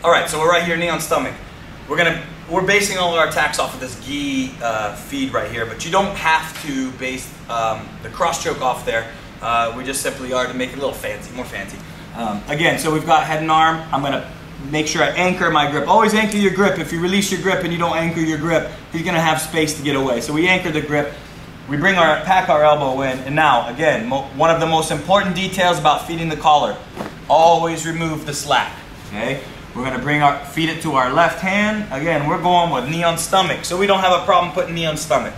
All right, so we're right here, knee on stomach. We're basing all of our attacks off of this gi feed right here, but you don't have to base the cross choke off there. We just simply are to make it a little fancy, more fancy. Again, so we've got head and arm. I'm gonna make sure I anchor my grip. Always anchor your grip. If you release your grip and you don't anchor your grip, he's gonna have space to get away. So we anchor the grip. We pack our elbow in, and now, again, one of the most important details about feeding the collar, always remove the slack, okay? We're gonna feed it to our left hand. Again, we're going with knee on stomach, so we don't have a problem putting knee on stomach.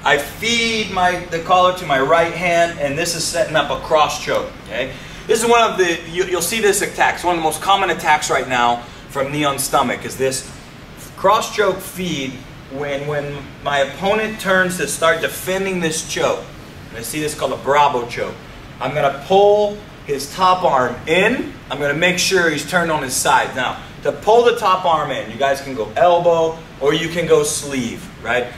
I feed the collar to my right hand, and this is setting up a cross choke, okay? This is one of the, you'll see this attack. It's one of the most common attacks right now from knee on stomach is this cross choke feed when my opponent turns to start defending this choke. I see this called a Bravo choke. I'm gonna pull his top arm in. I'm gonna make sure he's turned on his side. Now, to pull the top arm in, you guys can go elbow or you can go sleeve, right?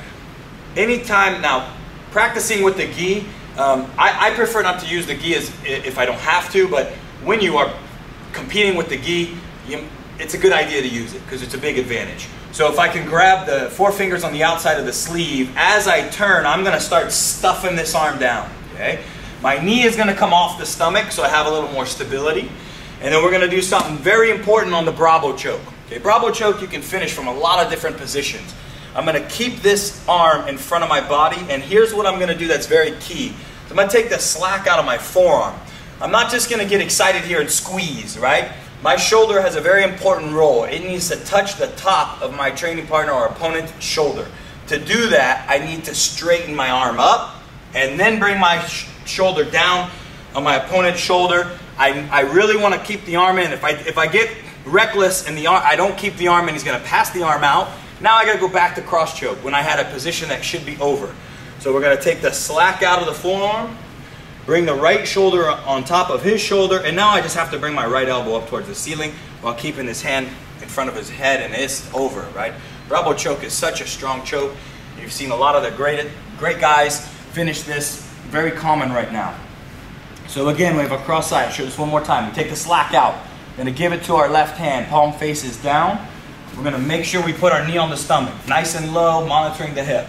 Anytime, now, practicing with the gi, I prefer not to use the gi if I don't have to, but when you are competing with the gi, it's a good idea to use it because it's a big advantage. So if I can grab the forefingers on the outside of the sleeve, as I turn, I'm gonna start stuffing this arm down, okay? My knee is gonna come off the stomach so I have a little more stability. And then we're gonna do something very important on the Bravo choke. Okay, Bravo choke you can finish from a lot of different positions. I'm gonna keep this arm in front of my body, and here's what I'm gonna do that's very key. So I'm gonna take the slack out of my forearm. I'm not just gonna get excited here and squeeze, right? My shoulder has a very important role. It needs to touch the top of my training partner or opponent's shoulder. To do that, I need to straighten my arm up and then bring my shoulder down on my opponent's shoulder. I really want to keep the arm in. If I get reckless and I don't keep the arm in, he's going to pass the arm out. Now I got to go back to cross choke when I had a position that should be over. So we're going to take the slack out of the forearm, bring the right shoulder on top of his shoulder, and now I just have to bring my right elbow up towards the ceiling while keeping his hand in front of his head, and it's over, right? Bravo choke is such a strong choke. You've seen a lot of the great guys finish this. Very common right now. So again, we have a cross side. I'll show this one more time. We take the slack out. We're going to give it to our left hand. Palm faces down. We're going to make sure we put our knee on the stomach. Nice and low, monitoring the hip.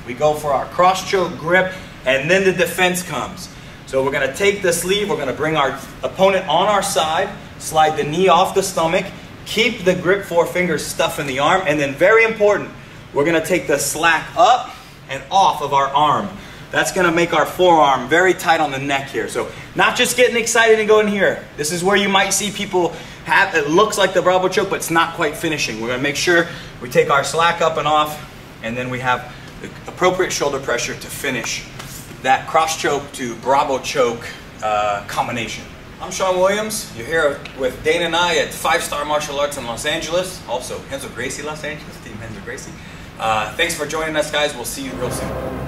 We go for our cross choke grip, and then the defense comes. So we're going to take the sleeve, we're going to bring our opponent on our side, slide the knee off the stomach, keep the grip forefingers stuffing the arm, and then very important, we're going to take the slack up and off of our arm. That's going to make our forearm very tight on the neck here. So not just getting excited and going here. This is where you might see people have, it looks like the Bravo choke, but it's not quite finishing. We're going to make sure we take our slack up and off, and then we have the appropriate shoulder pressure to finish that cross choke to Bravo choke combination. I'm Shawn Williams. You're here with Dana and I at 5-Star Martial Arts in Los Angeles. Also, Renzo Gracie, Los Angeles, Team Renzo Gracie. Thanks for joining us, guys. We'll see you real soon.